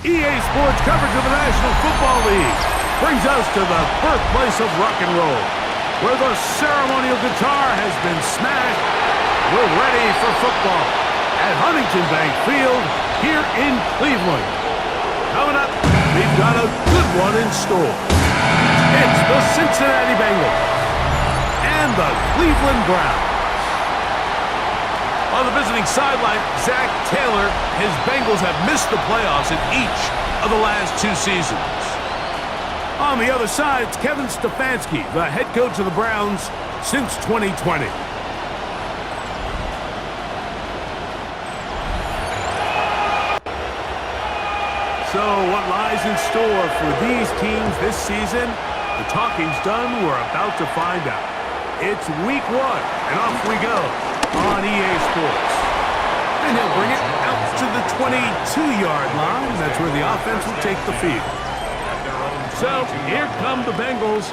EA Sports coverage of the National Football League brings us to the birthplace of rock and roll, where the ceremonial guitar has been smashed. We're ready for football at Huntington Bank Field here in Cleveland. Coming up, we've got a good one in store. It's the Cincinnati Bengals and the Cleveland Browns. On the visiting sideline, Zach Taylor, his Bengals have missed the playoffs in each of the last 2 seasons. On the other side, it's Kevin Stefanski, the head coach of the Browns since 2020. So what lies in store for these teams this season? The talking's done. We're about to find out. It's week 1, and off we go on EA Sports. And he'll bring it out to the 22-yard line. That's where the offense will take the field. So here come the Bengals.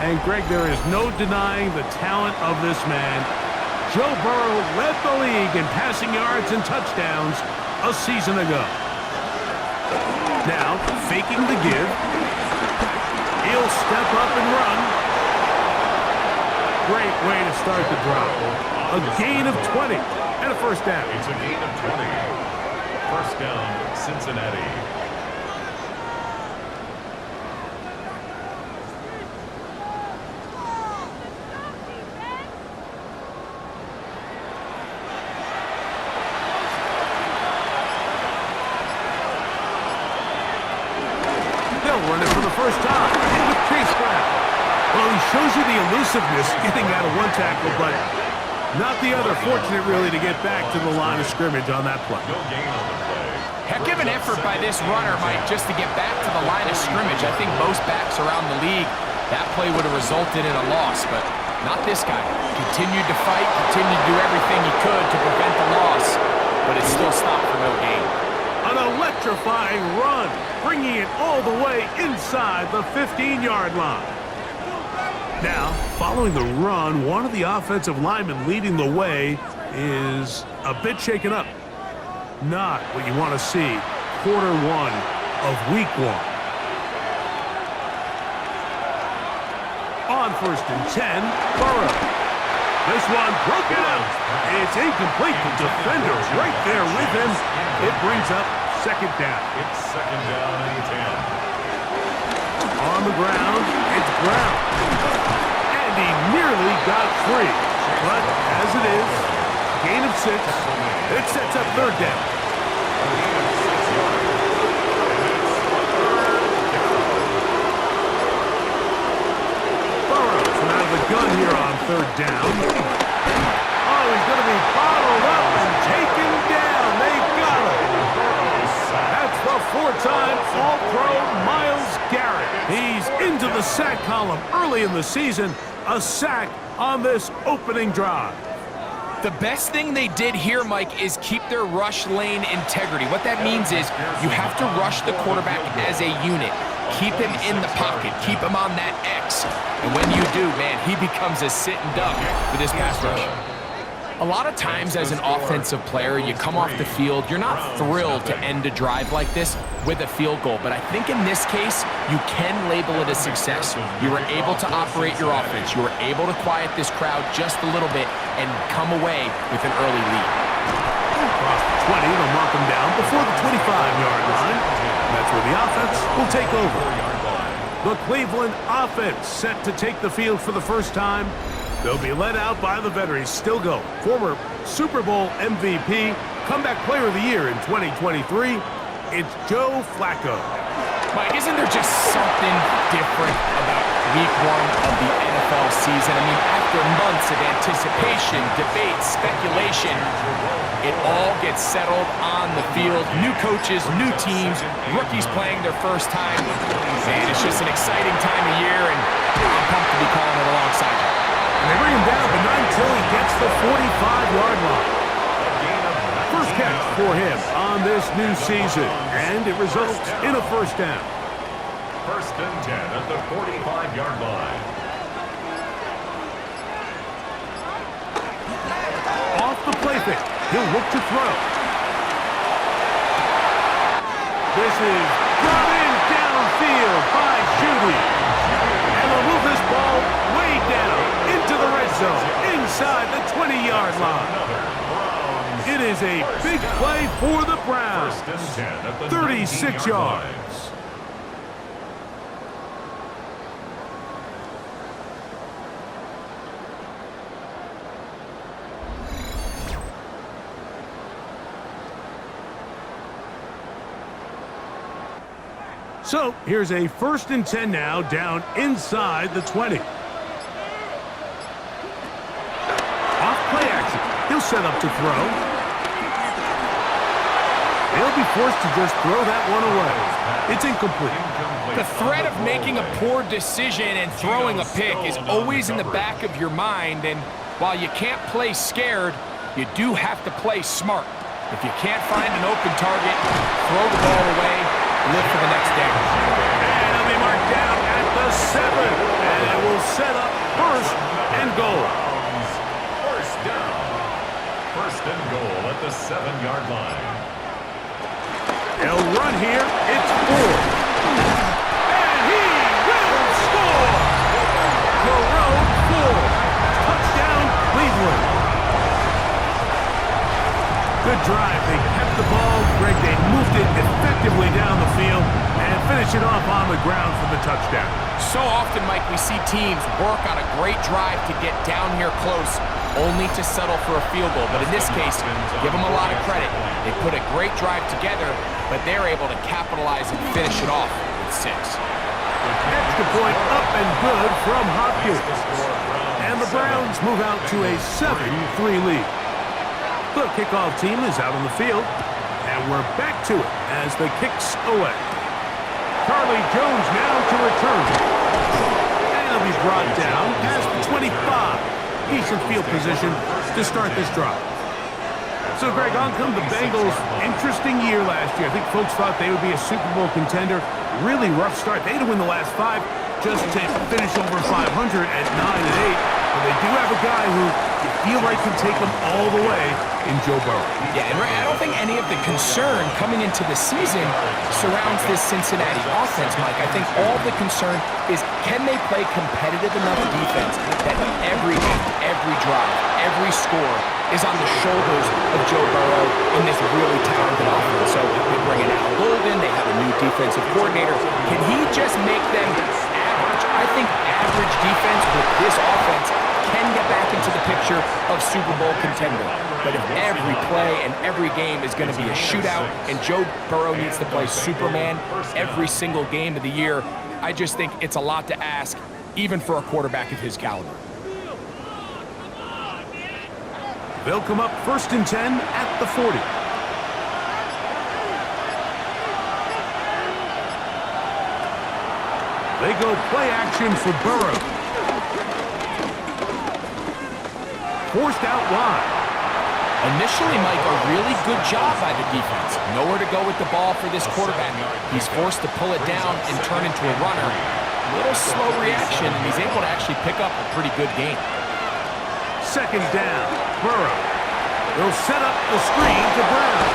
And Greg, there is no denying the talent of this man. Joe Burrow led the league in passing yards and touchdowns a season ago. Now, faking the give. He'll step up and run. Great way to start the drive. A gain of 20 and a first down. It's a gain of 20. First down, Cincinnati. They'll run it for the first time with Chase Brown. Well, he shows you the elusiveness getting out of one tackle, but not the other. Fortunate, really, to get back to the line of scrimmage on that play. No gain on the play. Heck of an effort by this runner, Mike, just to get back to the line of scrimmage. I think most backs around the league, that play would have resulted in a loss, but not this guy. Continued to fight, continued to do everything he could to prevent the loss, but it still stopped for no gain. An electrifying run, bringing it all the way inside the 15-yard line. Now, following the run, one of the offensive linemen leading the way is a bit shaken up. Not what you want to see quarter 1 of week 1. On 1st and 10, Burrow. This one broken out. It's incomplete. The defender right there with him. It brings up second down. It's second down and 10. On the ground, it's Brown. And he nearly got free. But as it is, gain of 6. It sets up third down. Burrow from out of the gun here on third down. Oh, he's going to be bottled up and taken down. They got him. That's the 4-time All-Pro Myles Garrett. He's into the sack column early in the season. A sack on this opening drive. The best thing they did here, Mike, is keep their rush lane integrity. What that means is you have to rush the quarterback as a unit. Keep him in the pocket. Keep him on that X. And when you do, man, he becomes a sitting duck for this pass rush. A lot of times as an offensive player, you come off the field, you're not thrilled to end a drive like this with a field goal. But I think in this case, you can label it a success. You were able to operate your offense. You were able to quiet this crowd just a little bit and come away with an early lead. Across the 20, they'll mark him down before the 25-yard line. That's where the offense will take over. The Cleveland offense set to take the field for the first time. They'll be led out by the veterans. Still go. Former Super Bowl MVP, comeback player of the year in 2023. It's Joe Flacco. Mike, isn't there just something different about week 1 of the NFL season? I mean, after months of anticipation, debate, speculation, it all gets settled on the field. New coaches, new teams, rookies playing their first time. Man, it's just an exciting time of year, and I'm pumped to be calling it alongside you. And they bring him down, but not until he gets the 45-yard line. First catch for him on this new season, and it results in a first down. First and 10 at the 45-yard line. Off the play fake. He'll look to throw. This is brought in downfield by Judy. And they'll move this ball way down into the red zone, inside the 20-yard line. It is a big play for the Browns. 36 yards. So here's a 1st and 10 now, down inside the 20. Off play action. He'll set up to throw. He'll be forced to just throw that one away. It's incomplete. The threat of making a poor decision and throwing a pick is always in the back of your mind, and while you can't play scared, you do have to play smart. If you can't find an open target, throw the ball away, live for the next down. And it'll be marked down at the 7. And it will set up 1st and goal. First down. 1st and goal at the 7-yard line. They'll run here. It's 4. And he will score. Burrow 4. Touchdown, Cleveland. Good drive. They kept the ball. Greg, they moved it effectively down the field and finish it off on the ground for the touchdown. So often, Mike, we see teams work on a great drive to get down here close, only to settle for a field goal. But in this case, give them a lot of credit. They put a great drive together, but they're able to capitalize and finish it off with 6. Extra point up and good from Hopkins. And the Browns move out to a 7-3 lead. The kickoff team is out on the field, and we're back to it as the kicks away. Charlie Jones now to return. And he'll be brought down past the 25. Decent field position to start this drive. So, Greg, on come the Bengals. Interesting year last year. I think folks thought they would be a Super Bowl contender. Really rough start. They had to win the last 5 just to finish over 500 at 9-8. But they do have a guy who you feel like can take them all the way in Joe Burrow. Yeah, and I don't think any of the concern coming into the season surrounds this Cincinnati offense, Mike. I think all the concern is, can they play competitive enough defense that every game, every drive, every score is on the shoulders of Joe Burrow in this really talented offense. So they bring in Al Golden, they have a new defensive coordinator. Can he just make them average? I think average defense with this offense can get back into the picture of Super Bowl contender. But if every play and every game is going to be a shootout and Joe Burrow needs to play Superman every single game of the year, I just think it's a lot to ask, even for a quarterback of his caliber. They'll come up 1st and 10 at the 40. They go play action for Burrow. Forced out wide. Initially, Mike, a really good job by the defense. Nowhere to go with the ball for this quarterback. He's forced to pull it down and turn into a runner. A little slow reaction, and he's able to actually pick up a pretty good game. 2nd down, Burrow. They'll set up the screen to Brown.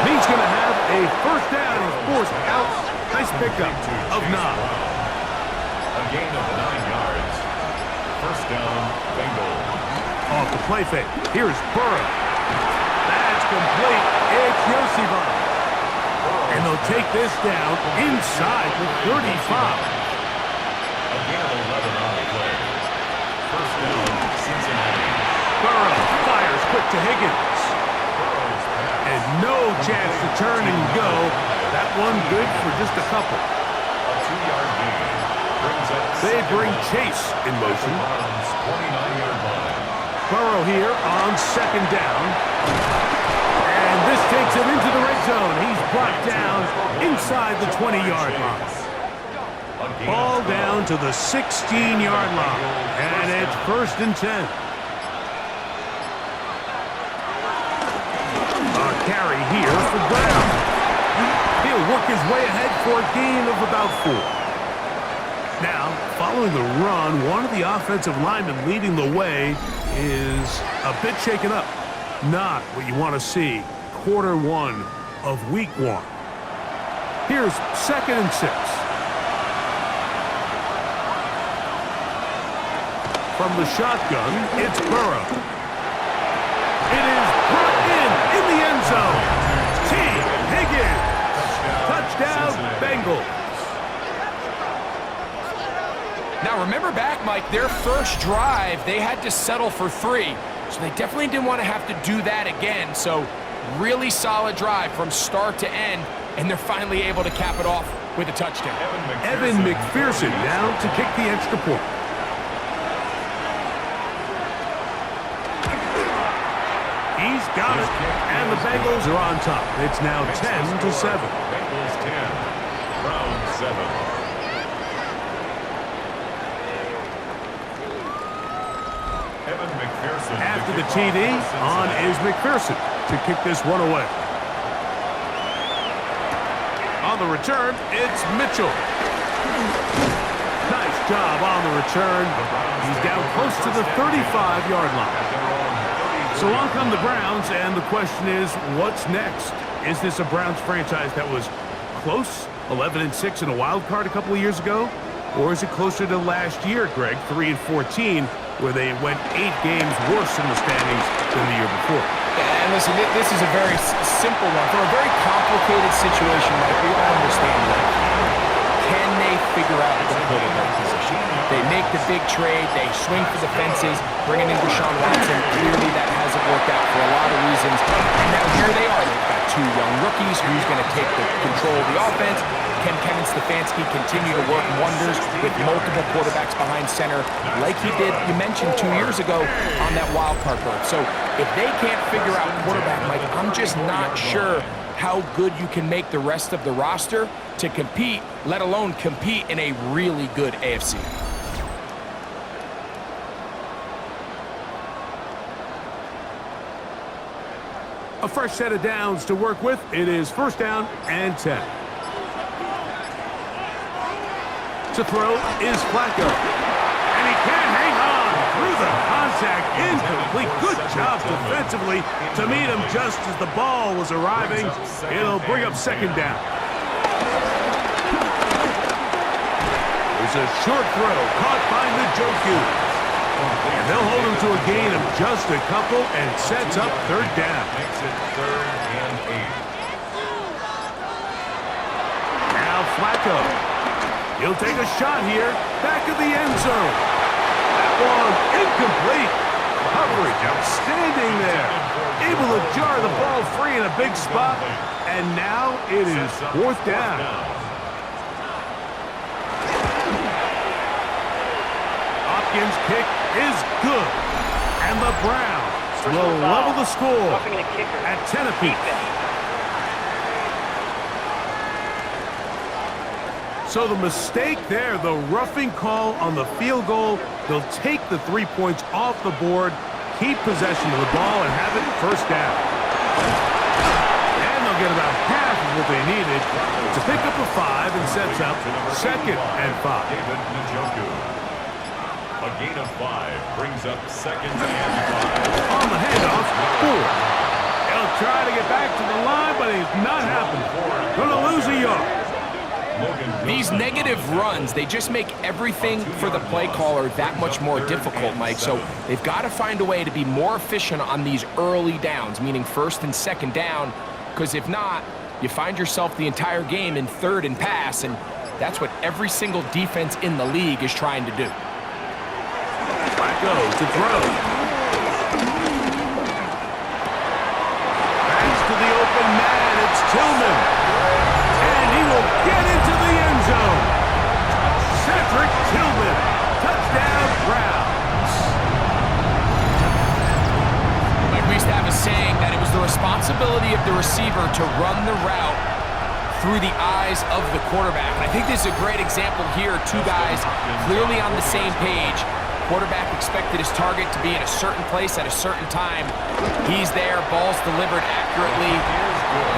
He's going to have a 1st down. He's forced out. Nice pickup of 9. A gain of 9 yards. 1st down, Bengals. Off the play fake. Here's Burrow. That's complete. It's Yosibon. And they'll take this down inside the 35. A gain of 11 on the play. 1st down, Cincinnati. Burrow fires quick to Higgins. And no chance to turn and go. That one good for just a couple. A 2-yard gain. Brings up They bring Chase in motion. 29-yard line. Burrow here on 2nd down. And this takes him into the red zone. He's brought down inside the 20-yard line. Ball down to the 16-yard line. And it's 1st and 10. A carry here for Brown. He'll work his way ahead for a gain of about 4. Now, following the run, one of the offensive linemen leading the way is a bit shaken up. Not what you want to see. Quarter 1 of week 1. Here's 2nd and 6. From the shotgun, it's Burrow. It is brought in the end zone. T. Higgins. Touchdown, Bengals. Now remember back, Mike, their first drive, they had to settle for 3. So they definitely didn't want to have to do that again. So really solid drive from start to end, and they're finally able to cap it off with a touchdown. Evan McPherson now to kick the extra point. He's got it, and the Bengals are on top. It's now 10-7. Bengals 10, Browns 7. After the TD, on is McPherson to kick this one away. On the return, it's Mitchell. Nice job on the return. He's down close to the 35-yard line. So on come the Browns, and the question is, what's next? Is this a Browns franchise that was close, 11-6 in a wild card a couple of years ago? Or is it closer to last year, Greg, 3-14, where they went 8 games worse in the standings than the year before? And listen, this is a very simple one. For a very complicated situation, like we all understand that. Can they figure out the quarterback position? They make the big trade, they swing for the fences, bringing in Deshaun Watson. Clearly that hasn't worked out for a lot of reasons. And now here they are. They've got 2 young rookies. Who's going to take the control of the offense? Can Kevin Stefanski continue to work wonders with multiple quarterbacks behind center like he did, you mentioned, 2 years ago on that wild card berth? So if they can't figure out quarterback, Mike, I'm just not sure how good you can make the rest of the roster to compete, let alone compete in a really good AFC. A fresh set of downs to work with. It is 1st down and 10. To throw is Flacco. And he can't hang on through the contact. Incomplete. Good job defensively to meet him just as the ball was arriving. It'll bring up 2nd down. There's a short throw caught by Njoku. And they'll hold him to a gain of just a couple and sets up 3rd down. Makes it 3rd and 8. Now Flacco. He'll take a shot here. Back of the end zone. That one incomplete. Coverage outstanding there. Able to jar the ball free in a big spot. And now it is 4th down. Hopkins' kick is good. And the Browns will level the score at 10 apiece. So the mistake there, the roughing call on the field goal, they'll take the 3 points off the board, keep possession of the ball, and have it 1st down. And they'll get about half of what they needed to pick up a 5 and sets up 2nd and 5. David Njoku. A gain of 5 brings up 2nd and 5. On the handoff, 4. He'll try to get back to the line, but it's not happening. Gonna lose a yard. These negative runs, they just make everything for the play caller that much more difficult, Mike. So they've got to find a way to be more efficient on these early downs, meaning 1st and 2nd down, because if not, you find yourself the entire game in 3rd and pass, and that's what every single defense in the league is trying to do. Flacco to throw. Pass to the open man, it's Tillman. And he will get into the end zone. Cedric Tillman, touchdown Browns. Like we used to have a saying that it was the responsibility of the receiver to run the route through the eyes of the quarterback. And I think this is a great example here. 2 guys clearly on the same page. Quarterback expected his target to be in a certain place at a certain time. He's there, ball's delivered accurately.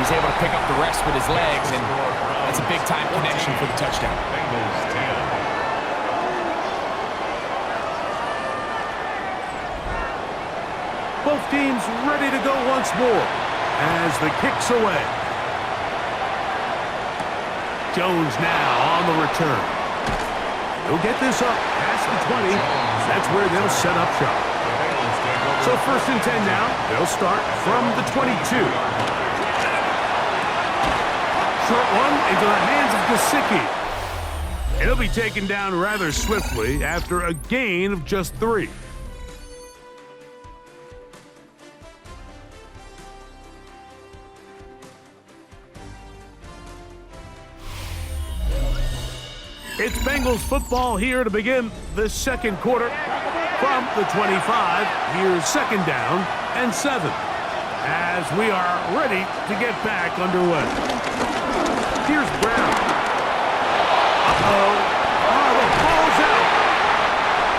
He's able to pick up the rest with his legs, and that's a big-time connection for the touchdown. Bengals 10. Both teams ready to go once more as the kick's away. Jones now on the return. He'll get this up past the 20. That's where they'll set up shop. So 1st and 10 now. They'll start from the 22. Short one into the hands of Gesicki. It'll be taken down rather swiftly after a gain of just 3. It's Bengals football here to begin the second quarter. From the 25, here's 2nd down and 7 as we are ready to get back underway. Here's Brown. Uh-oh. Oh, the ball's out.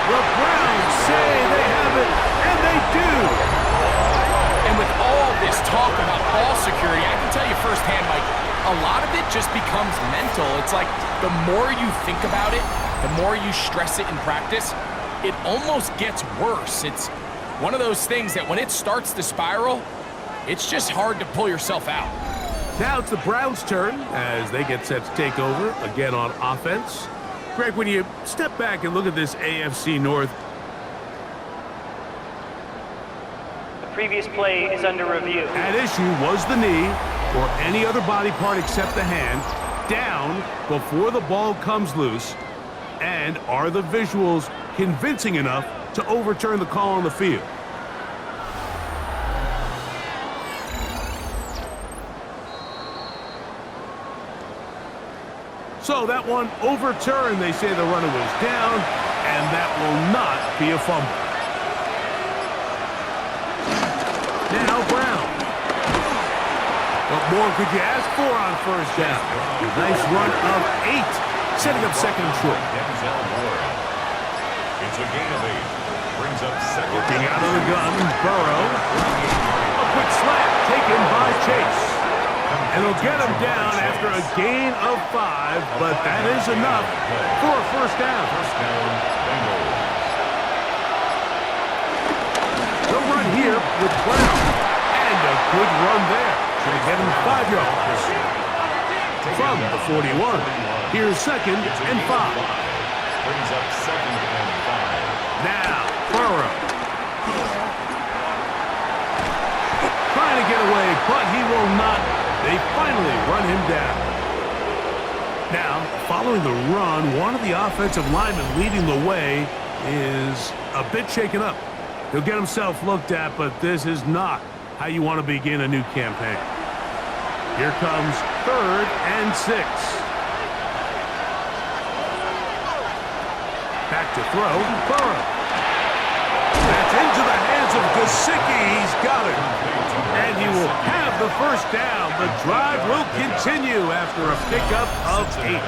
The Browns say they have it, and they do. And with all this talk about ball security, I can tell you firsthand, Mike, a lot of it just becomes mental. It's like the more you think about it, the more you stress it in practice, it almost gets worse. It's one of those things that when it starts to spiral, it's just hard to pull yourself out. Now it's the Browns' turn as they get set to take over again on offense. Greg, when you step back and look at this AFC North, the previous play is under review. At issue was the knee or any other body part except the hand down before the ball comes loose. And are the visuals convincing enough to overturn the call on the field? So that one overturned. They say the runner was down, and that will not be a fumble. Now Brown. What more could you ask for on 1st down? Nice run of 8, setting up 2nd and short. It's a gain of 8. Brings up 2nd. Looking out of the gun, Burrow. A quick slap taken by Chase. And they'll get him down after a gain of 5, but that is enough for a 1st down. First down, Bengals. They'll run here with Brown. And a good run there. Should get him 5 yards. From the 41. Here's 2nd and 5. Brings up 2nd and 5. Now, Burrow. Trying to get away, but he will not. They finally run him down. Now, following the run, one of the offensive linemen leading the way is a bit shaken up. He'll get himself looked at, but this is not how you want to begin a new campaign. Here comes 3rd and 6. Back to throw, Burrow. That's into the hands of Gesicki. He's got it. And he will have the 1st down. The drive will continue after a pickup of 8.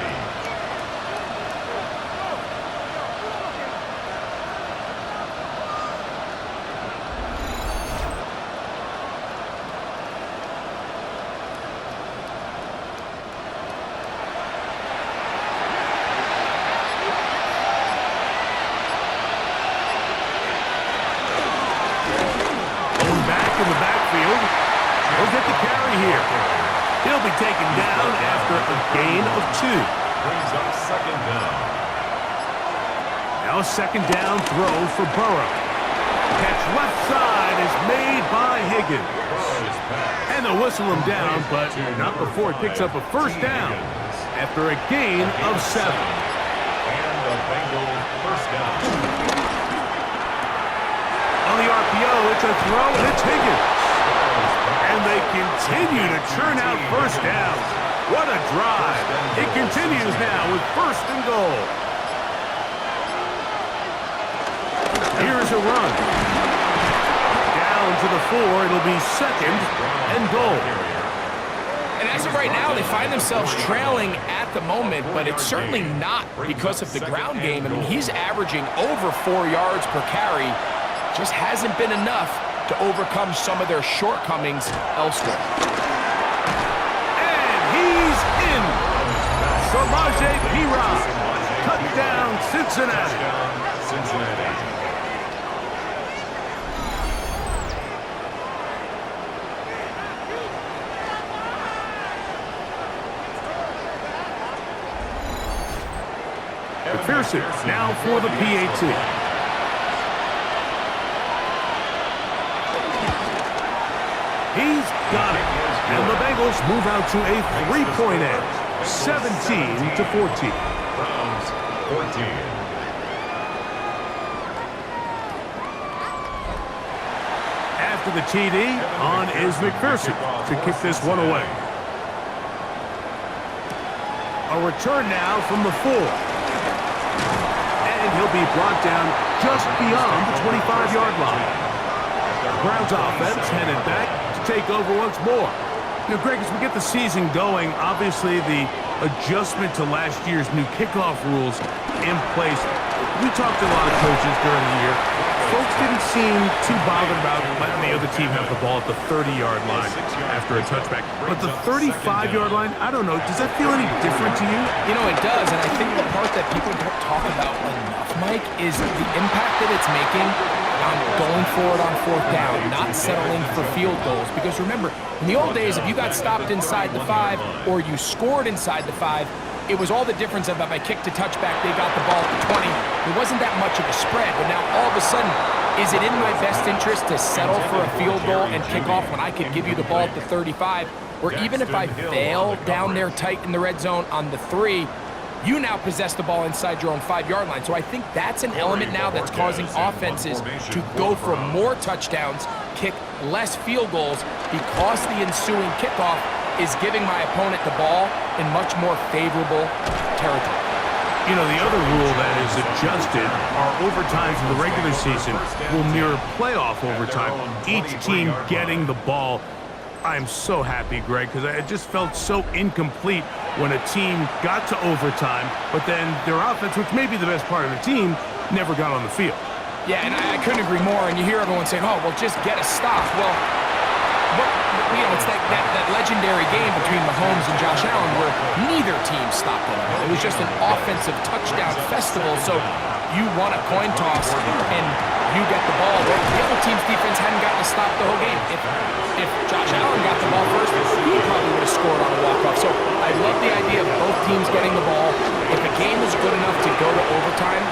He'll get the carry here. He'll be taken down after a gain of 2. Brings up 2nd down. Now a 2nd down throw for Burrow. Catch left side is made by Higgins. And they'll whistle him down, but not before he picks up a 1st down after a gain of 7. And the Bengals 1st down. On the RPO, it's a throw, and it's Higgins. And they continue to churn out 1st downs. What a drive. It continues now with 1st and goal. Here's a run. Down to the 4. It'll be 2nd and goal. And as of right now, they find themselves trailing at the moment, but it's certainly not because of the ground game. I mean, he's averaging over 4 yards per carry. Just hasn't been enough to overcome some of their shortcomings elsewhere. And he's in. Samaje Perine. Touchdown, Cincinnati. McPherson now for the PAT. He's got it. And the Bengals move out to a 3-point edge, 17-14. Browns 14. After the TD, on is McPherson to kick this one away. A return now from the 4. And he'll be brought down just beyond the 25-yard line. Browns offense headed back to take over once more. You know, Greg, as we get the season going, obviously the adjustment to last year's new kickoff rules in place. We talked to a lot of coaches during the year. Folks didn't seem too bothered about letting the other team have the ball at the 30-yard line after a touchback. But the 35-yard line, I don't know, does that feel any different to you? You know, it does, and I think the part that people don't talk about enough, Mike, is the impact that it's making on going forward on 4th down, not settling for field goals. Because remember, in the old days, if you got stopped inside the 5 or you scored inside the 5, it was all the difference about my kick to touchback, they got the ball at the 20. It wasn't that much of a spread, but now all of a sudden, is it in my best interest to settle for a field goal and kick off when I could give you the ball at the 35? Or even if I fail down there tight in the red zone on the 3, you now possess the ball inside your own 5-yard line. So I think that's an element now that's causing offenses to go for more touchdowns, kick less field goals, because the ensuing kickoff is giving my opponent the ball in much more favorable territory. You know, the other rule that is adjusted are overtimes in the regular season will mirror playoff overtime, each team getting the ball. I'm so happy, Greg, because it just felt so incomplete when a team got to overtime, but then their offense, which may be the best part of the team, never got on the field. Yeah, and I couldn't agree more, and you hear everyone saying, oh, well, just get a stop. Well, you know, it's that legendary game between Mahomes and Josh Allen where neither team stopped them. It was just an offensive touchdown festival, so you won a coin toss and you get the ball. Well, the other team's defense hadn't gotten a stop the whole game. If Josh Allen got the ball first, he probably would have scored on a walk-off. So I love the idea of both teams getting the ball. If a game is good enough to go to overtime,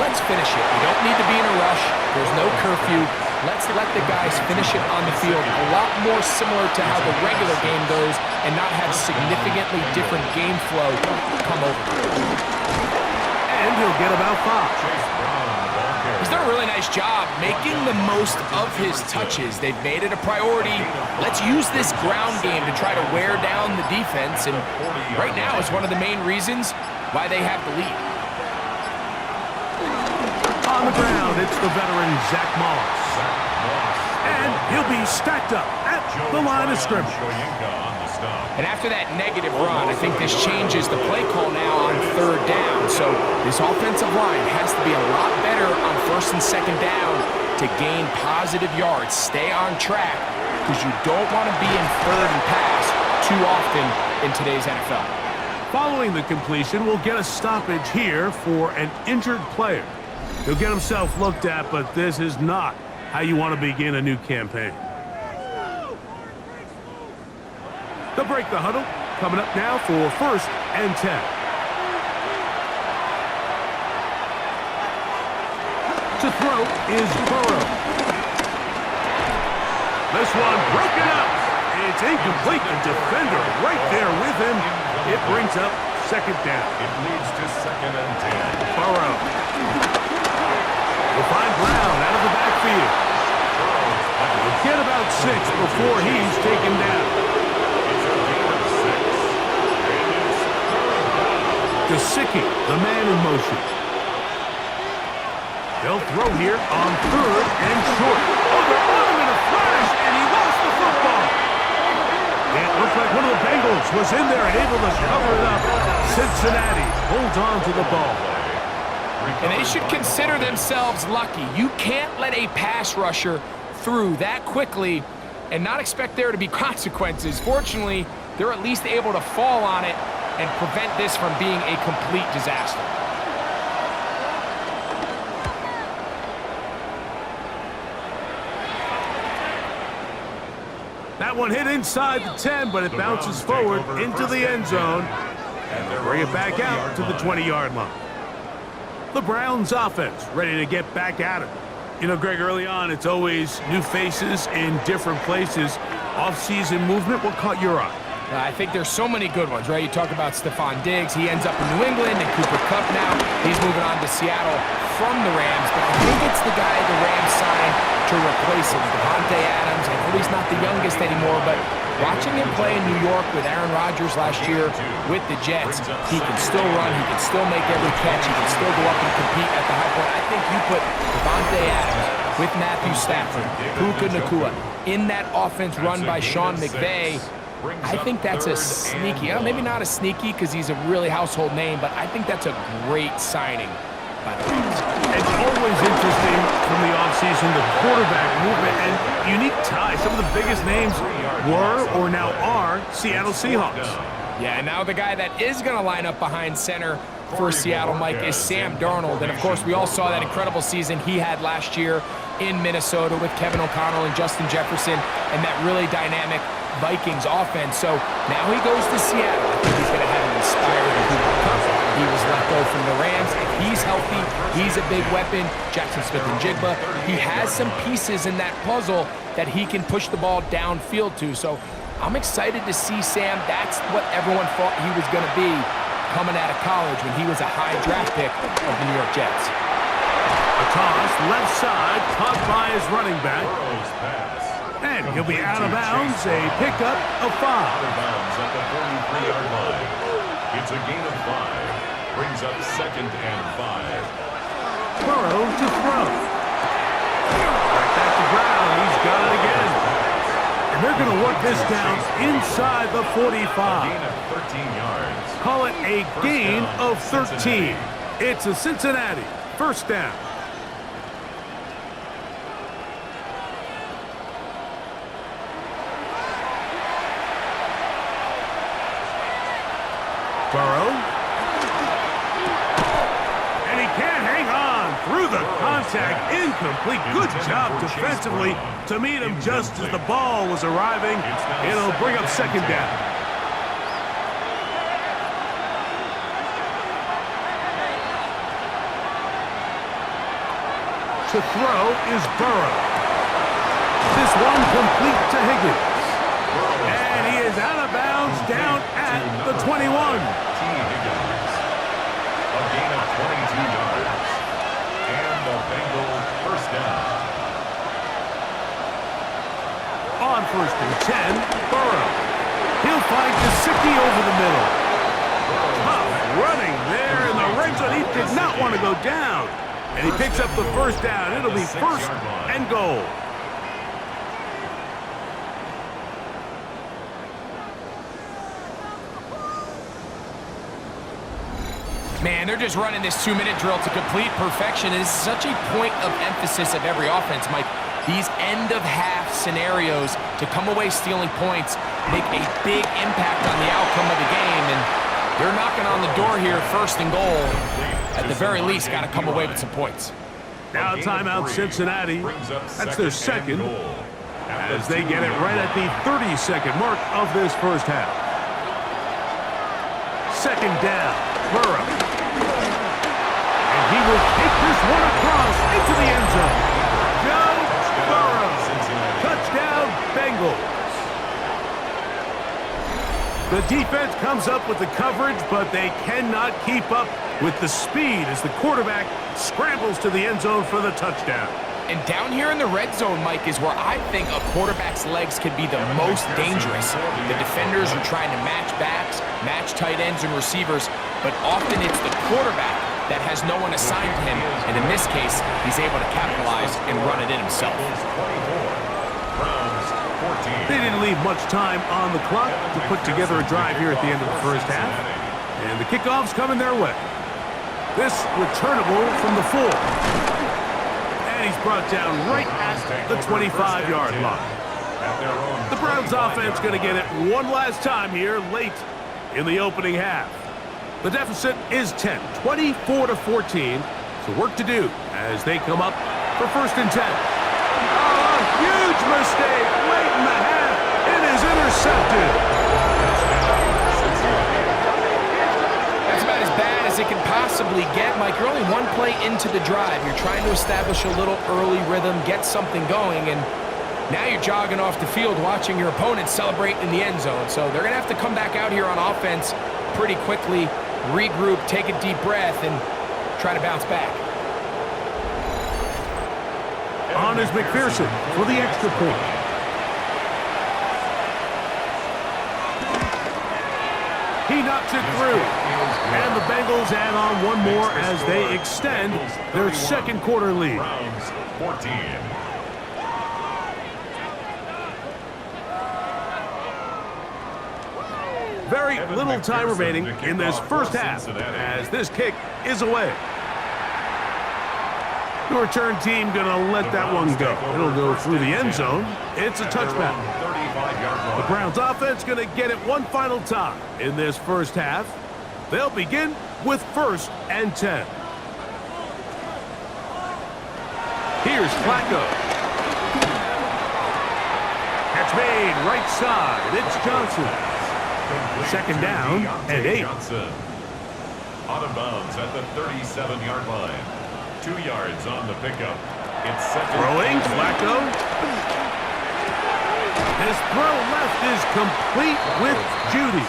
let's finish it. We don't need to be in a rush. There's no curfew. Let's let the guys finish it on the field. A lot more similar to how the regular game goes and not have significantly different game flow come over. And he'll get about 5. He's done a really nice job making the most of his touches. They've made it a priority. Let's use this ground game to try to wear down the defense. And right now is one of the main reasons why they have the lead. On the ground, it's the veteran Zach Moss. And he'll be stacked up at the line of scrimmage. And after that negative run, I think this changes the play call now on 3rd down. So this offensive line has to be a lot better on 1st and 2nd down to gain positive yards. Stay on track, because you don't want to be in 3rd and pass too often in today's NFL. Following the completion, we'll get a stoppage here for an injured player. He'll get himself looked at, but this is not how you want to begin a new campaign. They'll break the huddle. Coming up now for 1st and 10. To throw is Burrow. This one broken up. It's incomplete. The defender right there with him. It brings up 2nd down. It leads to 2nd and 10. Burrow. We'll find Brown out of the backfield. We'll get about 6 before he's taken down. Gesicki, the man in motion. They'll throw here on 3rd and short. Oh, they're on him in a flash, and he lost the football. It looked like one of the Bengals was in there and able to cover it up. Cincinnati holds on to the ball. And they should consider themselves lucky. You can't let a pass rusher through that quickly and not expect there to be consequences. Fortunately, they're at least able to fall on it and prevent this from being a complete disaster. That one hit inside the 10, but it bounces forward into the end zone. And they'll bring it back out to the 20-yard line. The Browns offense ready to get back at it. You know, Greg, early on, it's always new faces in different places. Off-season movement, what caught your eye? I think there's so many good ones, right? You talk about Stephon Diggs. He ends up in New England, and Cooper Kupp now. He's moving on to Seattle from the Rams, but I think it's the guy the Rams signed to replace him, Devontae Adams. I know he's not the youngest anymore, but watching him play in New York with Aaron Rodgers last year with the Jets, he can still run, he can still make every catch, he can still go up and compete at the high point. I think you put Devontae Adams with Matthew Stafford, Puka Nacua, in that offense run by Sean McVay. I think that's a sneaky, maybe not a sneaky because he's a really household name, but I think that's a great signing by the Rams. It's always interesting from the offseason, the quarterback movement and unique ties. Some of the biggest names were or now are Seattle Seahawks. Yeah, and now the guy that is going to line up behind center for Seattle, Mike, is Sam Darnold. And, of course, we all saw that incredible season he had last year in Minnesota with Kevin O'Connell and Justin Jefferson and that really dynamic Vikings offense. So now he goes to Seattle. I think he's going to have him inspired in Cooper Kupp. He was let go from the Rams. If he's healthy, he's a big weapon. Jackson Smith-Njigba. He has some pieces in that puzzle that he can push the ball downfield to. So I'm excited to see Sam. That's what everyone thought he was going to be coming out of college when he was a high draft pick of the New York Jets. A toss, left side, caught by his running back. And he'll be out of bounds, a pickup of 5. Out of bounds at the 43-yard line. It's a gain of 5. Brings up 2nd and 5. Burrow to throw. Back at the ground, he's got it again. And they're going to work this down inside the 45. Gain of 13 yards. Call it a gain of 13. It's a Cincinnati first down. Burrow. And he can't hang on through the contact. Incomplete. Good job defensively to meet him just as the ball was arriving. It'll bring up 2nd down. To throw is Burrow. This one complete to Higgins. And he is out of bounds down at the 21. A gain of 22 yards. And the Bengals first down. On 1st and 10, Burrow. He'll find Gesicki over the middle. Tough running there in the red zone. He did not want to go down. And he picks up the first down. It'll be 1st and goal. Man, they're just running this 2-minute drill to complete perfection. And it's such a point of emphasis of every offense, Mike. These end-of-half scenarios to come away stealing points make a big impact on the outcome of the game. And they're knocking on the door here, 1st and goal. At the very least, got to come away with some points. Now timeout Cincinnati. That's their 2nd. As they get it right at the 30-second mark of this first half. 2nd down, Burrow. And he will take this one across into the end zone. Joe Burrow. Touchdown, Bengals. The defense comes up with the coverage, but they cannot keep up with the speed as the quarterback scrambles to the end zone for the touchdown. And down here in the red zone, Mike, is where I think a quarterback's legs can be the most dangerous. The defenders are trying to match backs, match tight ends and receivers, but often it's the quarterback that has no one assigned to him, and in this case, he's able to capitalize and run it in himself. They didn't leave much time on the clock to put together a drive here at the end of the first half, and the kickoff's coming their way. This returnable from the 4. And he's brought down right at the 25-yard line. The Browns offense going to get it one last time here late in the opening half. The deficit is 10, 24-14. So work to do as they come up for 1st and 10. Oh, a huge mistake late in the half. It is intercepted. That's about as bad as as it can possibly get. Mike, you're only one play into the drive. You're trying to establish a little early rhythm, get something going, and now you're jogging off the field watching your opponent celebrate in the end zone. So they're going to have to come back out here on offense pretty quickly, regroup, take a deep breath, and try to bounce back. On is McPherson for the extra point. He knocks it through. And the Bengals add on one more as they extend their second quarter lead. Browns 14. Very little time remaining in this first half as this kick is away. The return team going to let that one go. It'll go through the end zone. It's a touchback. The Browns offense going to get it one final time in this first half. They'll begin with 1st and 10. Here's Flacco. Catch made right side. It's Johnson. Second down and 8. Out of bounds at the 37-yard line. 2 yards on the pickup. It's second. Throwing, Flacco. His throw left is complete with Judy.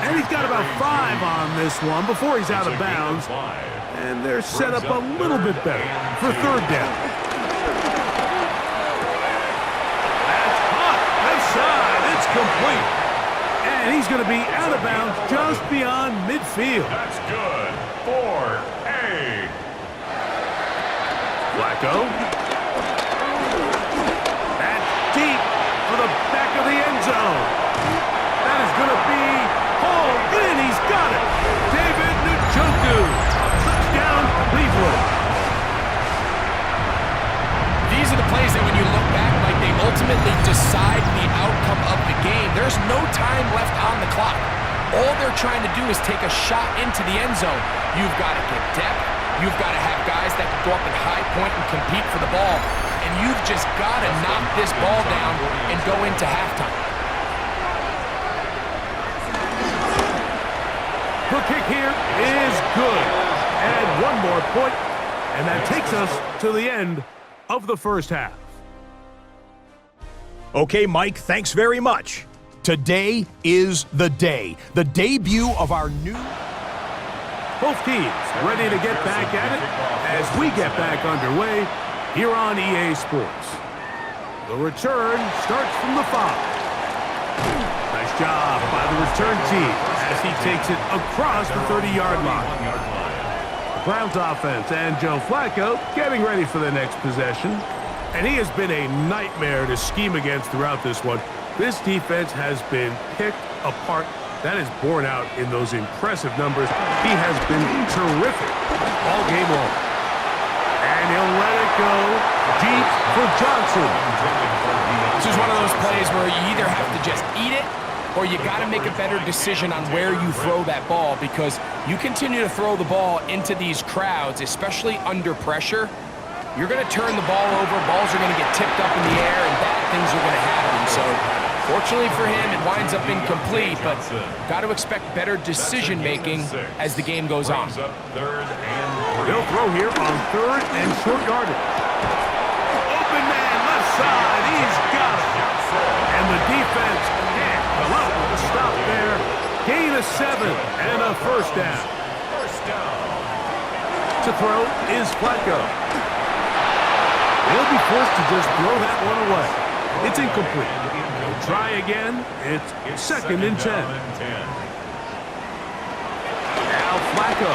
And he's got about 5 on this one before he's out of bounds. And they're set up a little bit better for 3rd down. That's hot. Left side. It's complete. And he's going to be out of bounds just beyond midfield. That's good. 4A. Flacco. That's deep for the back of the end zone. That is going to be hauled in. He's got it. David Njoku. Touchdown, Cleveland. These are the plays that when you look back, like they ultimately decide the outcome of the game. There's no time left on the clock. All they're trying to do is take a shot into the end zone. You've got to get depth. You've got to have guys that can go up at high point and compete for the ball. And you've just got to knock this ball down and go into halftime. The kick here is good. And one more point, and that takes us to the end of the first half. Okay, Mike, thanks very much. Today is the day. The debut of our new... Both teams ready to get back at it as we get back underway here on EA Sports. The return starts from the 5. Nice job by the return team as he takes it across the 30-yard line. The Browns offense and Joe Flacco getting ready for the next possession. And he has been a nightmare to scheme against throughout this one. This defense has been picked apart. That is borne out in those impressive numbers. He has been terrific all game long. And he'll let it go deep for Johnson. This is one of those plays where you either have to just eat it or you got to make a better decision on where you throw that ball, because you continue to throw the ball into these crowds, especially under pressure, you're going to turn the ball over, balls are going to get tipped up in the air, and bad things are going to happen. So fortunately for him, it winds up incomplete, but got to expect better decision-making as the game goes on. They'll throw here on 3rd and short yardage. Open man, left side, he's got it. And the defense can't come up with a stop there. Gain of 7 and a first down. To throw is Flacco. He'll be forced to just throw that one away. It's incomplete. He'll try again. It's 2nd and 10. Now Flacco.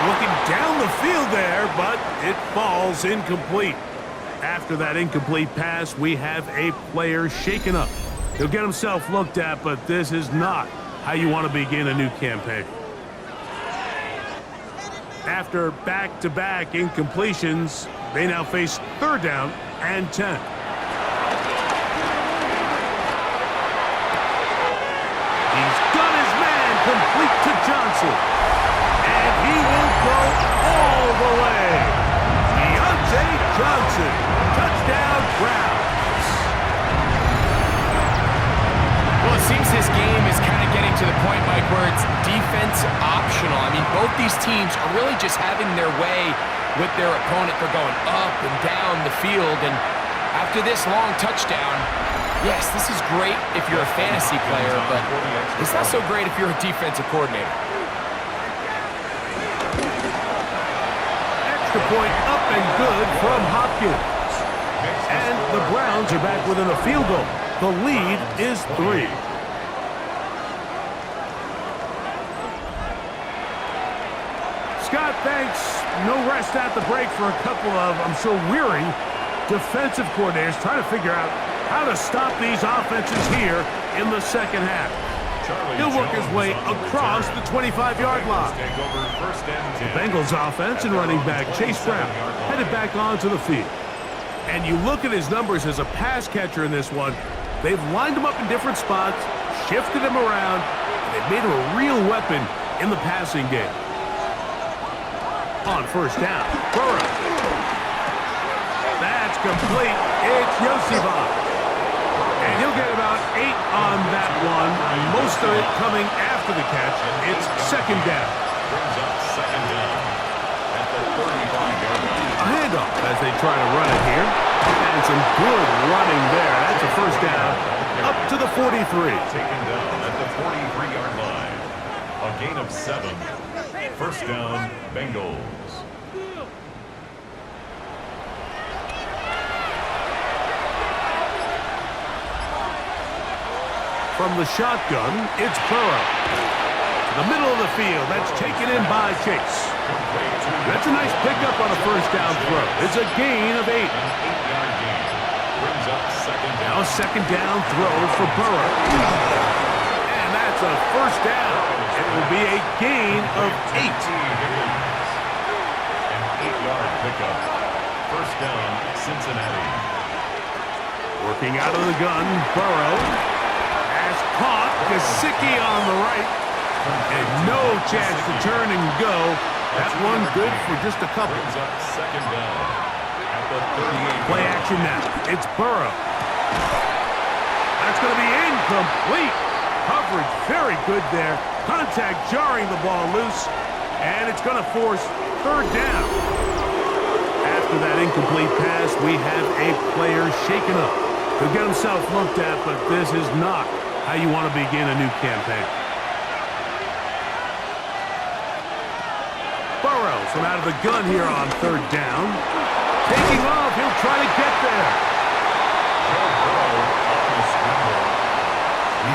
Looking down the field there, but it falls incomplete. After that incomplete pass, we have a player shaken up. He'll get himself looked at, but this is not how you want to begin a new campaign. After back-to-back incompletions, they now face 3rd down and 10. He's got his man complete to Johnson. And he will go all the way. Johnson, touchdown Browns. Well, it seems this game is kind of getting to the point, Mike, where it's these teams are really just having their way with their opponent. They're going up and down the field, and after this long touchdown, yes, this is great if you're a fantasy player, but it's not so great if you're a defensive coordinator. Extra point up and good from Hopkins. And the Browns are back within a field goal. The lead is 3. Scott, thanks. No rest at the break for a couple of, I'm sure, weary defensive coordinators trying to figure out how to stop these offenses here in the second half. He'll work his way across the 25-yard line. The Bengals offense and running back Chase Brown headed back onto the field. And you look at his numbers as a pass catcher in this one. They've lined him up in different spots, shifted him around, and they've made him a real weapon in the passing game. On first down, Burrow. That's complete. It's Yosifov. And he'll get about 8 on that one, most of it coming after the catch. It's second down. Brings up second down at the 35-yard line. A handoff as they try to run it here. And some good running there. That's a first down up to the 43. Taken down at the 43-yard line. A gain of 7. First down, Bengals. From the shotgun, it's Burrow. To the middle of the field. That's taken in by Chase. That's a nice pickup on a first down throw. It's a gain of 8. An 8-yard gain. Brings up second down. Now a second down throw for Burrow. And that's a first down. It will be a gain of 8. An 8-yard pickup. First down, Cincinnati. Working out of the gun, Burrow. Has caught Gesicki on the right. And no chance to turn and go. That one good for just a couple. Brings up second down at the 38. Play action now. It's Burrow. That's going to be incomplete. Coverage very good there. Contact jarring the ball loose. And it's going to force third down. After that incomplete pass, we have a player shaken up. He'll get himself looked at, but this is not how you want to begin a new campaign. Burrow from out of the gun here on third down. Taking off, he'll try to get there.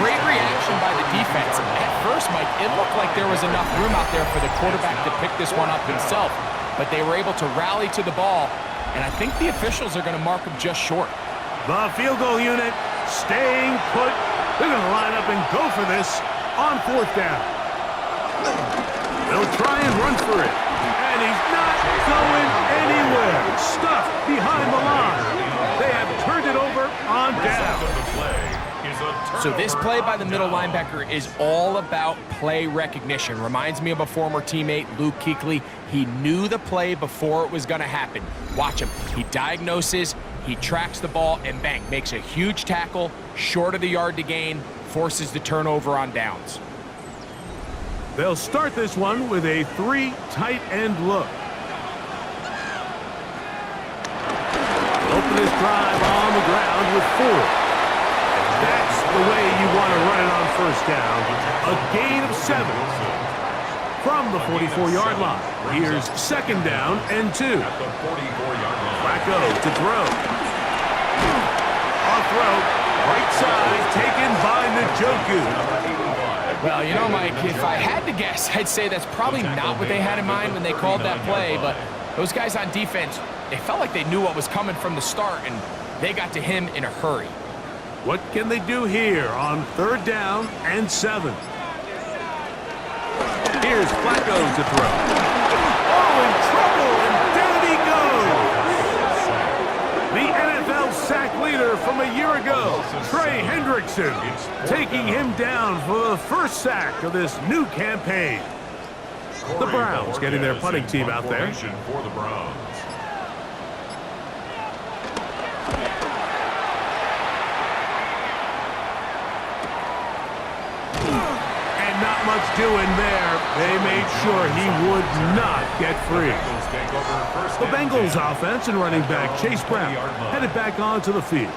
Great reaction by the defense. At first, Mike, it looked like there was enough room out there for the quarterback to pick this one up himself, but they were able to rally to the ball, and I think the officials are going to mark him just short. The field goal unit staying put. They're going to line up and go for this on fourth down. They'll try and run for it. And he's not going anywhere. Stuffed behind the line. They have turned it over on down. So this play by the middle linebacker is all about play recognition. Reminds me of a former teammate, Luke Kuechly. He knew the play before it was going to happen. Watch him. He diagnoses, he tracks the ball, and bang, makes a huge tackle, short of the yard to gain, forces the turnover on downs. They'll start this one with a 3 tight end look. Open this drive on the ground with 4. That's the way you want to run it on first down. A gain of 7 from the 44-yard line. Here's second down and 2. At the 44-yard line. Flacco to throw. On throw, right side, taken by Njoku. Well, you know, Mike, if I had to guess, I'd say that's probably not what they had in mind when they called that play, but those guys on defense, they felt like they knew what was coming from the start, and they got to him in a hurry. What can they do here on third down and 7? Here's Flacco to throw. Oh, in trouble, and down he goes. The NFL sack leader from a year ago, Trey Hendrickson, taking him down for the first sack of this new campaign. The Browns getting their punting team out there. For the Browns. And not much doing there. They made sure he would not get free. The Bengals offense and running back Chase Brown headed back onto the field.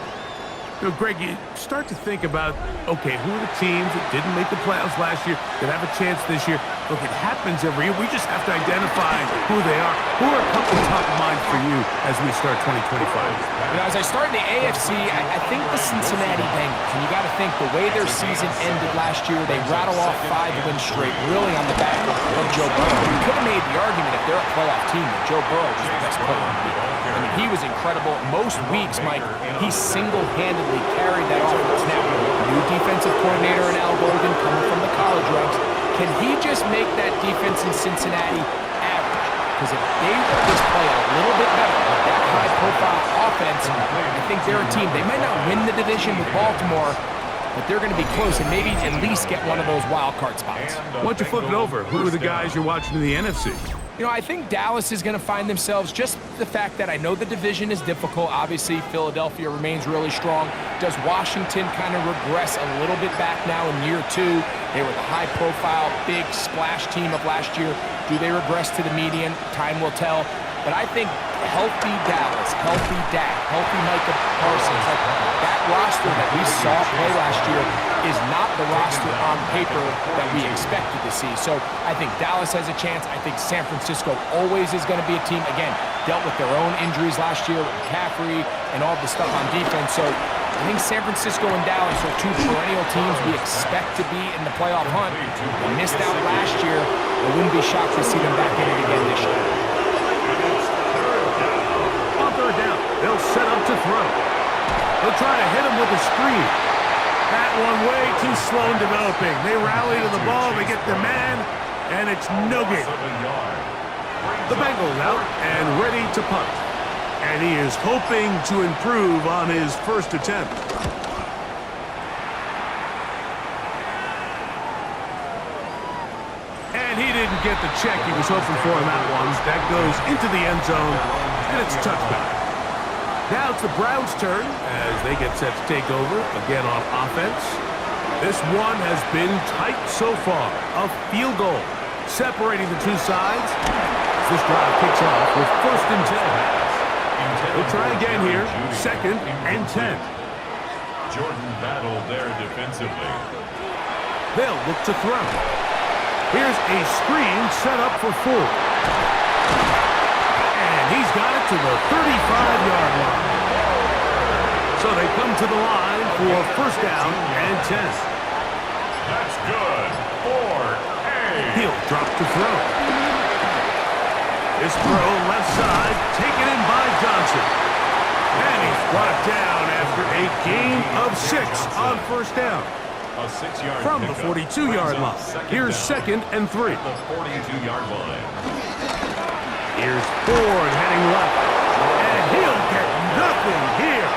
You know, Greg, you start to think about, okay, who are the teams that didn't make the playoffs last year that have a chance this year? Look, it happens every year. We just have to identify who they are. Who are a couple top of mind for you as we start 2025? You know, as I start in the AFC, I think the Cincinnati Bengals, and you got to think the way their season ended last year, they rattle off 5 wins straight, really on the back of Joe Burrow. You could have made the argument if they're a playoff team that Joe Burrow is the best player in the league. I mean, he was incredible. Most weeks, Mike, he single-handedly carried that offense. Now, new defensive coordinator in Al Golden coming from the college ranks. Can he just make that defense in Cincinnati average? Because if they just play a little bit better with that high-profile offense, I think they're a team. They might not win the division with Baltimore, but they're going to be close and maybe at least get one of those wild card spots. Why don't you flip it over? Who are the guys you're watching in the NFC? You know, I think Dallas is going to find themselves, just the fact that I know the division is difficult. Obviously, Philadelphia remains really strong. Does Washington kind of regress a little bit back now in year 2? They were the high-profile, big splash team of last year. Do they regress to the median? Time will tell. But I think healthy Dallas, healthy Dak, healthy Micah Parsons, like that roster that we saw play last year is not the roster on paper that we expected to see. So I think Dallas has a chance. I think San Francisco always is going to be a team, again, dealt with their own injuries last year with McCaffrey and all the stuff on defense. So I think San Francisco and Dallas are 2 perennial teams we expect to be in the playoff hunt. They missed out last year. I wouldn't be shocked to see them back in it again this year. On third down, they'll set up to throw. They'll try to hit him with a screen. That one way too slow in developing. They rally to the ball, they get the man, and it's no good. The Bengals out and ready to punt. And he is hoping to improve on his first attempt. And he didn't get the check he was hoping for in that one. That goes into the end zone, and it's a touchback. Now it's the Browns' turn as they get set to take over again on offense. This one has been tight so far. A field goal separating the two sides. This drive kicks off with 1st and 10. We'll try again here. 2nd and 10. Jordan battled there defensively. They'll look to throw. Here's a screen set up for 4. He's got it to the 35-yard line. So they come to the line for 1st down and 10. That's good. 4-8. He'll drop to throw. This throw left side, taken in by Johnson. And he's brought down after a gain of 6 on 1st down. A 6-yard From the 42-yard line. Here's 2nd and 3. The 42-yard line. Here's Ford heading left. And he'll get nothing here.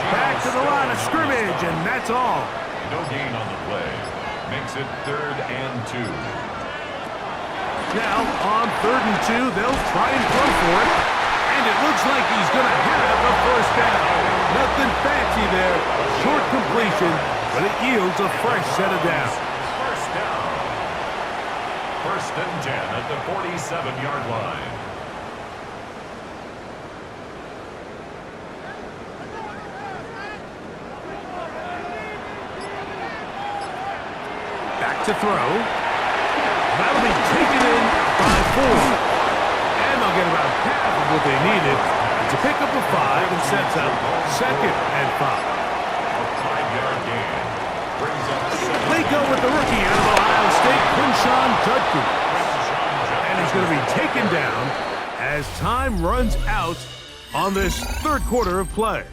Back to the line of scrimmage, and that's all. No gain on the play. Makes it 3rd and 2. Now, on 3rd and 2, they'll try and throw for it. And it looks like he's going to have a 1st down. Nothing fancy there. Short completion, but it yields a fresh set of downs. 1st down. 1st and 10 at the 47-yard line. Back to throw. That'll be taken in by 4. And they'll get about half of what they needed to pick up a 5 and sets up 2nd and 5. A 5-yard gain. Brings up 7. They go with the rookie out of Ohio State, Quinshon Judkins. And he's going to be taken down as time runs out on this 3rd quarter of play.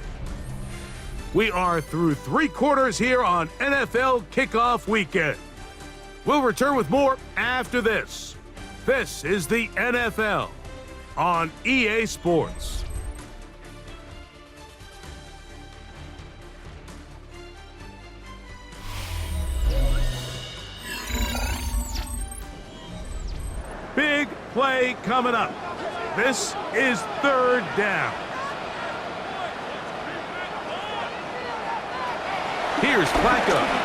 We are through 3 quarters here on NFL Kickoff Weekend. We'll return with more after this. This is the NFL on EA Sports. Big play coming up. This is 3rd down. Here's Flacco.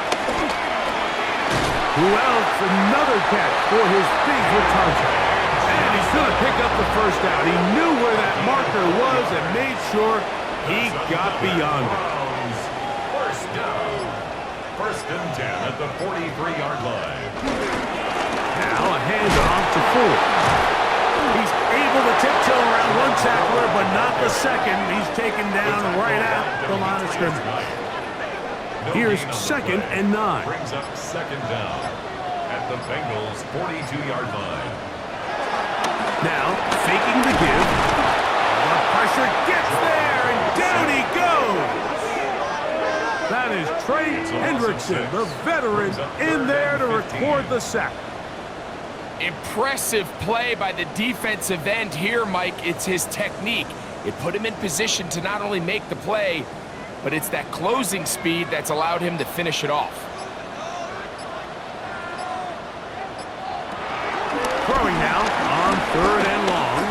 Who else? Another catch for his favorite target. And he's going to pick up the first down. He knew where that marker was and made sure he got beyond it. First down. First and 10 at the 43-yard line. Now a handoff to Ford. He's able to tiptoe around one tackler, but not the second. He's taken down right at the line of scrimmage. Here's second and 9. Brings up second down at the Bengals' 42-yard line. Now faking the give. The pressure gets there, and down he goes. That is Trey Hendrickson, the veteran, in there to record the sack. Impressive play by the defensive end here, Mike. It's his technique. It put him in position to not only make the play, but it's that closing speed that's allowed him to finish it off. Throwing now on third and long.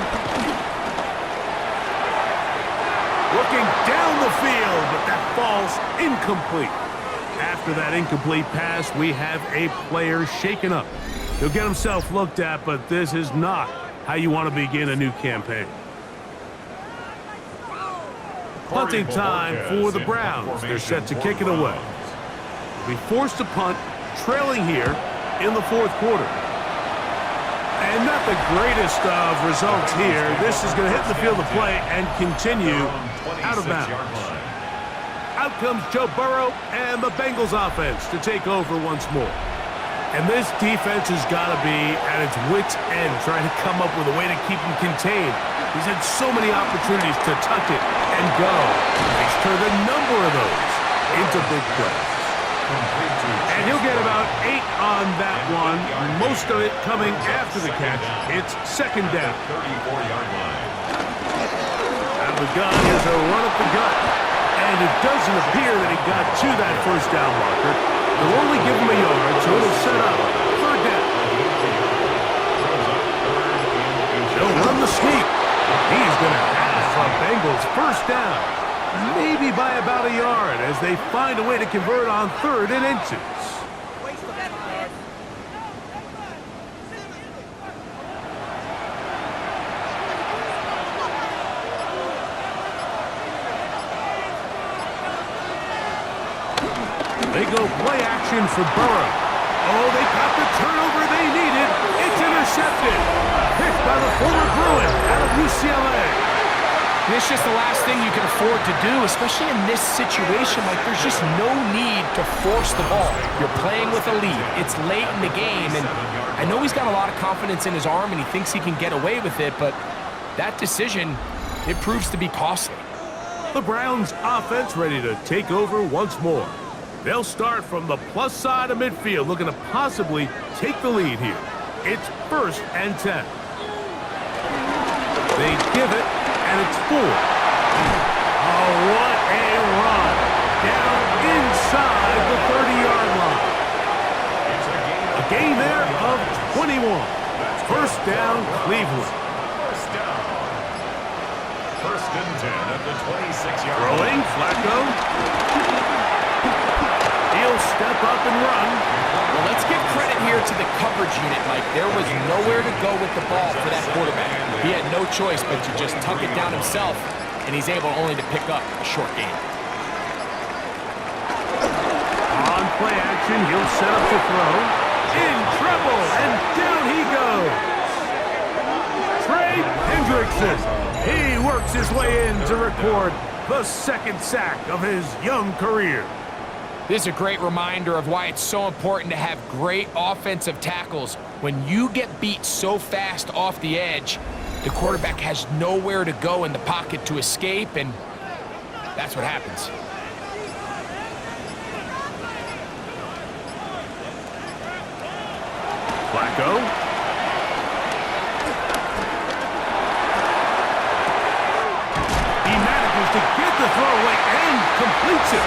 Looking down the field, but that falls incomplete. After that incomplete pass, we have a player shaken up. He'll get himself looked at, but this is not how you want to begin a new campaign. Punting time for the Browns. They're set to kick it away. They'll be forced to punt, trailing here in the fourth quarter. And not the greatest of results here. This is going to hit the field of play and continue out of bounds. Out comes Joe Burrow and the Bengals offense to take over once more. And this defense has got to be at its wits' end, trying to come up with a way to keep him contained. He's had so many opportunities to tuck it and go. He's turned a number of those into big plays. And he'll get about 8 on that one, most of it coming after the catch. It's second down. 34-yard line. Out of the gun is a run up the gut. And it doesn't appear that he got to that first down marker. They'll only give him a yard, so it'll set up third down. He'll run the sneak. He's going to have a Bengals first down. Maybe by about a yard as they find a way to convert on third and inches. They go play action for Burrow. Oh, they got the turnover they needed. It's intercepted. Picked by the former Bruin out of UCLA. It's just the last thing you can afford to do, especially in this situation. Like, there's just no need to force the ball. You're playing with a lead. It's late in the game, and I know he's got a lot of confidence in his arm, and he thinks he can get away with it, but that decision, it proves to be costly. The Browns offense ready to take over once more. They'll start from the plus side of midfield, looking to possibly take the lead here. It's first and 10. They give it, and it's 4. Oh, what a run. Down inside the 30-yard line. A gain there of 21. First down, Cleveland. First and 10 at the 26-yard line. Throwing, Flacco. He'll step up and run. Well, let's give credit here to the coverage unit, Mike. There was nowhere to go with the ball for that quarterback. He had no choice but to just tuck it down himself, and he's able only to pick up a short gain. On play action, he'll set up to throw. In trouble, and down he goes. Trey Hendrickson. He works his way in to record the second sack of his young career. This is a great reminder of why it's so important to have great offensive tackles. When you get beat so fast off the edge, the quarterback has nowhere to go in the pocket to escape, and that's what happens. Flacco. He manages to get the throw away and completes it.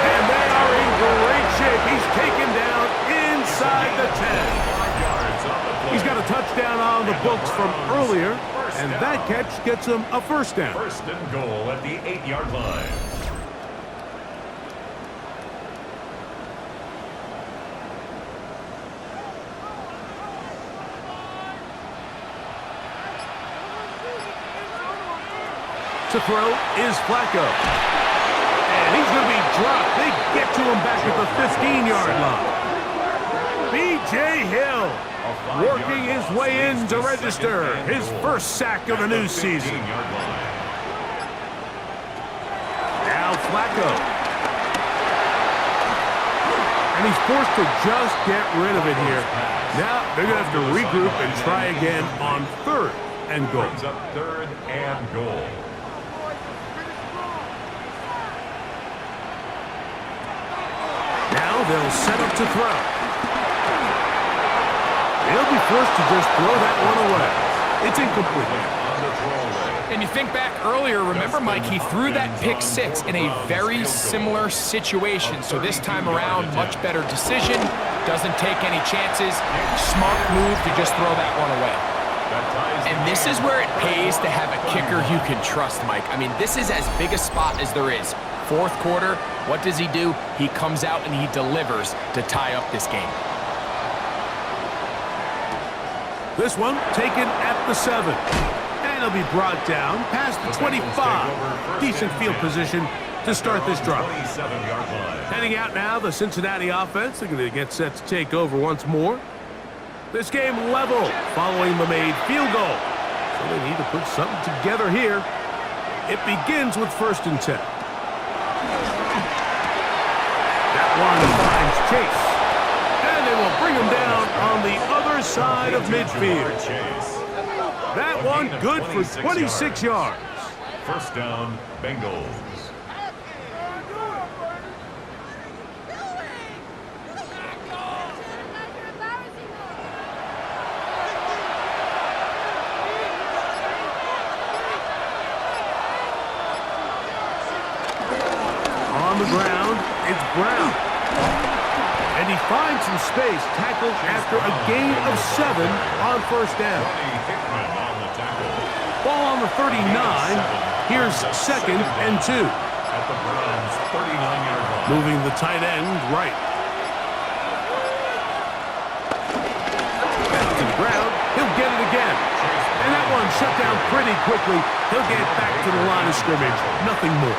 And they are in great shape. He's taken down inside the 10. He's got a touchdown on the books from earlier, and that catch gets him a first down. First and goal at the 8-yard line. To throw is Flacco. And he's going to be dropped. They get to him back at the 15-yard line. B.J. Hill working his way in to register his first sack of the new season. Now Flacco. And he's forced to just get rid of it here. Now they're going to have to regroup and try again on 3rd and goal. Brings up 3rd and goal. Now they'll set up to throw. He'll be forced to just throw that one away. It's incomplete. And you think back earlier, remember, Mike, he threw that pick 6 in a very similar situation. So this time around, much better decision. Doesn't take any chances. Smart move to just throw that one away. And this is where it pays to have a kicker you can trust, Mike. I mean, this is as big a spot as there is. 4th quarter, what does he do? He comes out and he delivers to tie up this game. This one taken at the 7. And he'll be brought down past the 25. Decent field position to start this drive. Heading out now, the Cincinnati offense. They're going to get set to take over once more. This game level following the made field goal. So they need to put something together here. It begins with 1st and 10. That one finds Chase. And they will bring him down on the other side of midfield. That one good for 26 yards. First down, Bengals. On the ground, it's Brown. And he finds some space, tackled after a gain of 7 on 1st down. Ball on the 39. Here's 2nd and 2. At the Browns' 39-yard line. Moving the tight end right. Back to the ground. He'll get it again. And that one shut down pretty quickly. He'll get back to the line of scrimmage. Nothing more.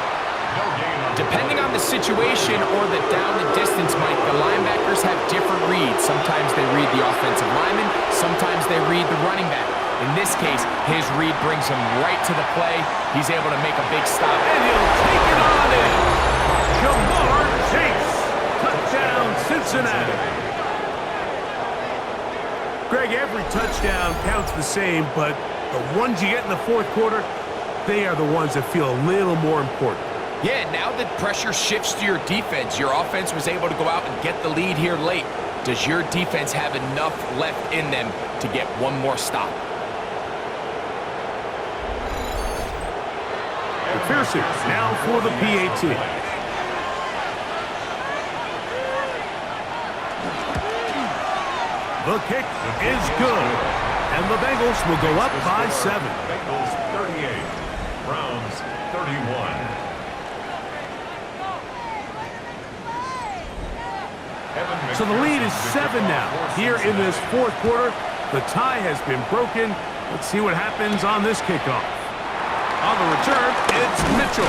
Depending on the situation or the down and distance, Mike, the linebackers have different reads. Sometimes they read the offensive lineman. Sometimes they read the running back. In this case, his read brings him right to the play. He's able to make a big stop. And he'll take it on in. Jamar Chase. Touchdown, Cincinnati. Greg, every touchdown counts the same, but the ones you get in the 4th quarter, they are the ones that feel a little more important. Yeah, now that pressure shifts to your defense, your offense was able to go out and get the lead here late. Does your defense have enough left in them to get one more stop? McPherson now for the PAT. The kick is good. And the Bengals will go up by 7. Bengals 38, Browns 31. So the lead is 7 now. Here in this 4th quarter, the tie has been broken. Let's see what happens on this kickoff. On the return, it's Mitchell.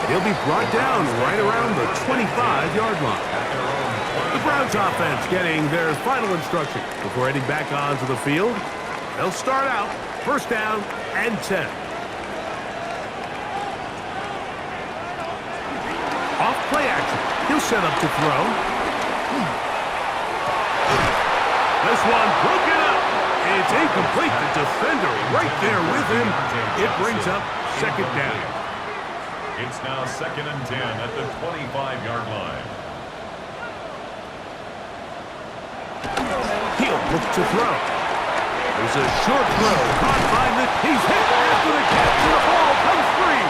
He'll be brought down right around the 25-yard line. The Browns offense getting their final instruction before heading back onto the field. They'll start out 1st down and 10. Off play action. He'll set up to throw. This one broken up. It's incomplete. The defender right there with him. It brings up 2nd down. It's now 2nd and 10 at the 25-yard line. He'll look to throw. There's a short throw. Caught by he's hit after the catch. The ball comes free.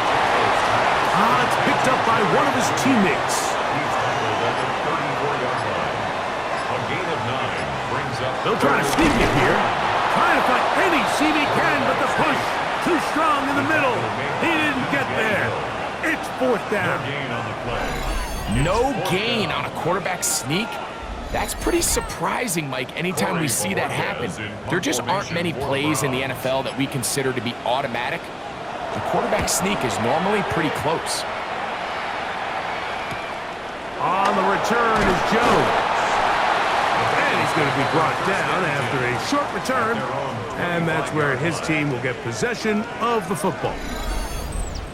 It's picked up by one of his teammates. He's tackled at the 34-yard line. A gain of 9 brings up. They'll try to sneak it here. Trying to find any seam he can, but the push too strong in the middle. He didn't get there. It's 4th down. No gain on the play. No gain on a quarterback sneak? That's pretty surprising, Mike, anytime we see that happen. There just aren't many plays in the NFL that we consider to be automatic. the quarterback sneak is normally pretty close. On the return is Jones. And he's going to be brought down after a short return. And that's where his team will get possession of the football.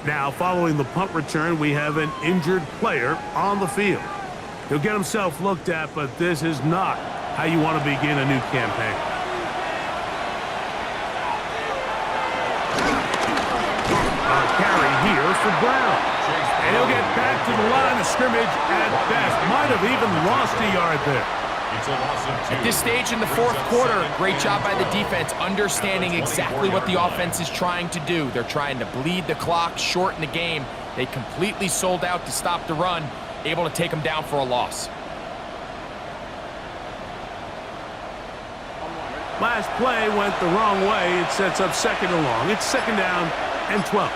Now, following the punt return, we have an injured player on the field. He'll get himself looked at, but this is not how you want to begin a new campaign. A carry here for Brown. And he'll get back to the line of scrimmage at best. Might have even lost a yard there. At this stage in the fourth quarter, great job by the defense understanding exactly what the offense is trying to do. They're trying to bleed the clock, shorten the game. They completely sold out to stop the run, able to take them down for a loss. Last play went the wrong way. It sets up second and long. It's second down and 12.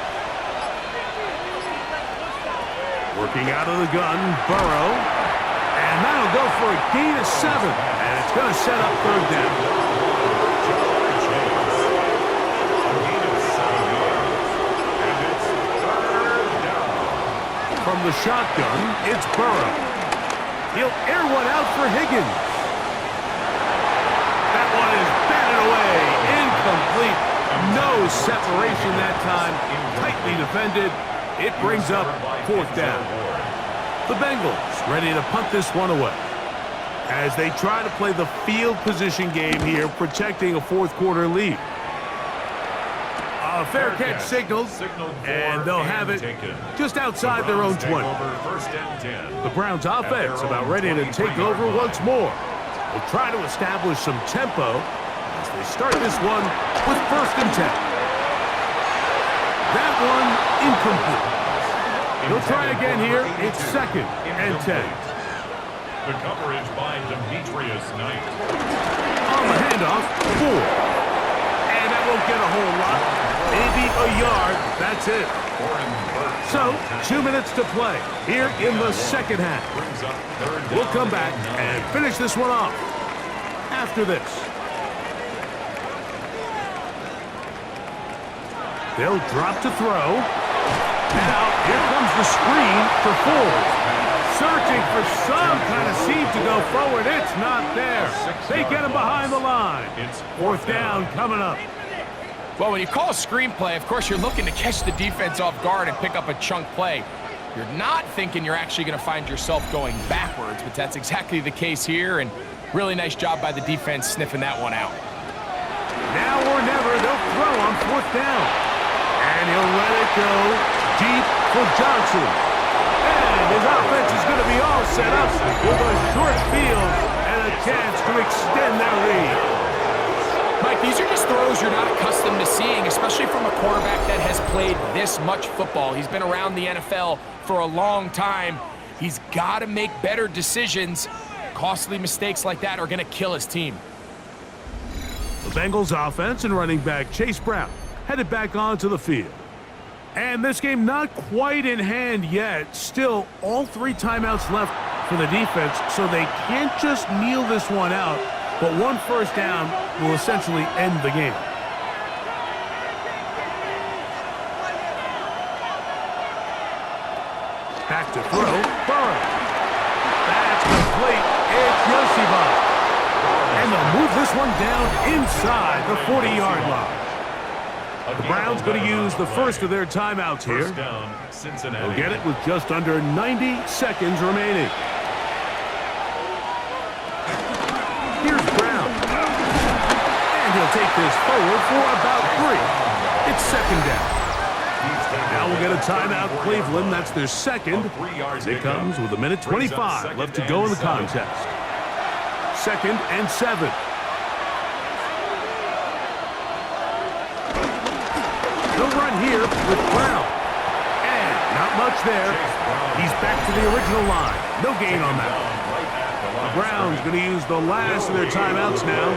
Working out of the gun, Burrow. And that'll go for a gain of 7. And it's going to set up third down. From the shotgun, it's Burrow. He'll air one out for Higgins. That one is batted away. Incomplete. No separation that time. Tightly defended. It brings up fourth down. The Bengals ready to punt this one away as they try to play the field position game here, protecting a fourth quarter lead. A fair catch signaled, and they'll have it just outside their own 20. The Browns offense about ready to take over once more. They'll try to establish some tempo as they start this one with 1st and 10. That one incomplete. He'll try again here. It's 2nd and 10. The coverage by Demetrius Knight. On the handoff, 4. And that won't get a whole lot. Maybe a yard. That's it. So, 2 minutes to play here in the second half. We'll come back and finish this one off after this. They'll drop to throw. Now, here comes the screen for Ford. Searching for some kind of seam to go forward. It's not there. They get him behind the line. It's 4th down coming up. Well, when you call a screenplay, of course, you're looking to catch the defense off guard and pick up a chunk play. You're not thinking you're actually going to find yourself going backwards, but that's exactly the case here, and really nice job by the defense sniffing that one out. Now or never, they'll throw on 4th down. And he'll let it go deep for Johnson. And his offense is going to be all set up with a short field and a chance to extend their lead. Mike, these are just throws you're not accustomed to seeing, especially from a quarterback that has played this much football. He's been around the NFL for a long time. He's got to make better decisions. Costly mistakes like that are going to kill his team. The Bengals offense and running back Chase Brown headed back onto the field. And this game not quite in hand yet. Still, all 3 timeouts left for the defense, so they can't just kneel this one out. But 1 first down will essentially end the game. Back to throw. Burrow. That's complete. It's Yoshiba. And they'll move this one down inside the 40-yard line. The Browns going to use the first of their timeouts here. They'll get it with just under 90 seconds remaining. Here's Brown. And he'll take this forward for about 3. It's 2nd down. Now we'll get a timeout, Cleveland. That's their second. It comes with 1:25 left to go in the contest. 2nd and 7. They'll run here with Brown. And not much there. He's back to the original line. No gain on that. The Browns going to use the last of their timeouts now.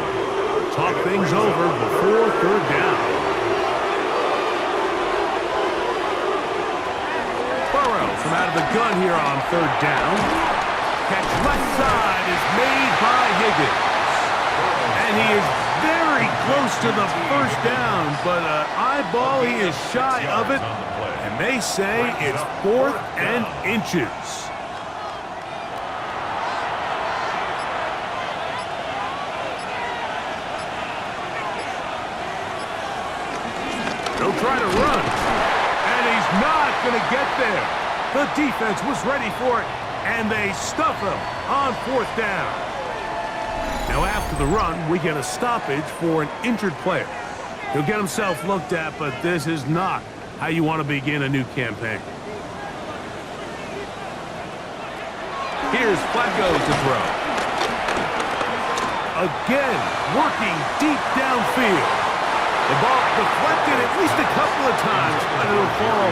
Talk things over before 3rd down. Burrow from out of the gun here on 3rd down. Catch left side is made by Higgins. And he is very close to the first down, but eyeball, he is shy of it, and they say it's 4th and inches. He'll try to run, and he's not going to get there. The defense was ready for it, and they stuff him on 4th down. Now after the run, we get a stoppage for an injured player. He'll get himself looked at, but this is not how you want to begin a new campaign. Here's Flacco to throw. Again, working deep downfield. The ball deflected at least a couple of times, but it'll fall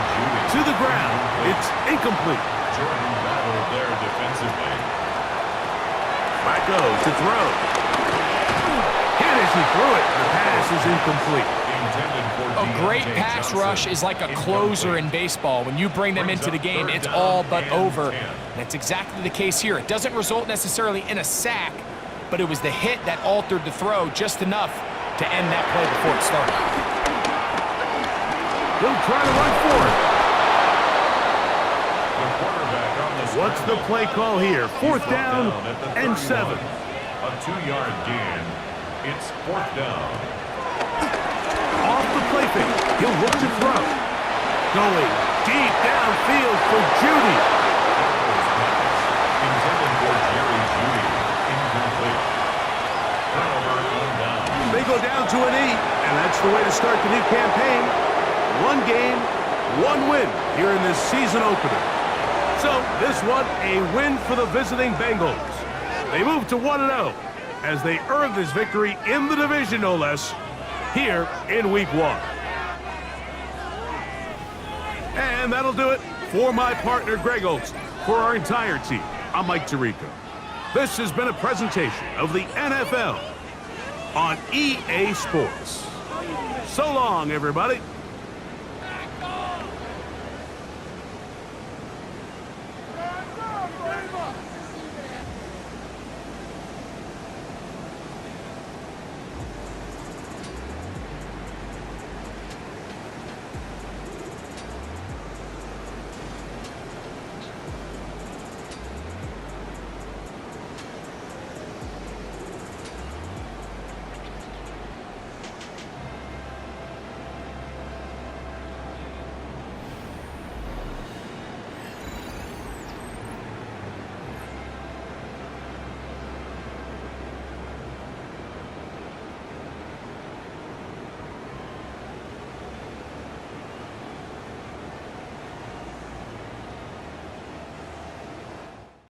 to the ground. It's incomplete. Jordan battled there defensively. Flacco to throw. Hit as he threw it. The pass is incomplete. A great pass rush is like a closer in baseball. When you bring them into the game, it's all but over. And that's exactly the case here. It doesn't result necessarily in a sack, but it was the hit that altered the throw just enough to end that play before it started. He'll try to run for it. What's the play call here? 4th down and 7. A 2-yard gain. It's 4th down. Off the play fake. He'll look to throw. Going deep downfield for Judy. Intended for Jerry Judy. Incomplete. Turnover on down. They go down to an 8, and that's the way to start the new campaign. 1 game, 1 win here in this season opener. So this one, a win for the visiting Bengals. They move to 1-0 as they earn this victory in the division, no less, here in Week 1. And that'll do it for my partner, Greg Olson. For our entire team, I'm Mike Tirico. This has been a presentation of the NFL on EA Sports. So long, everybody.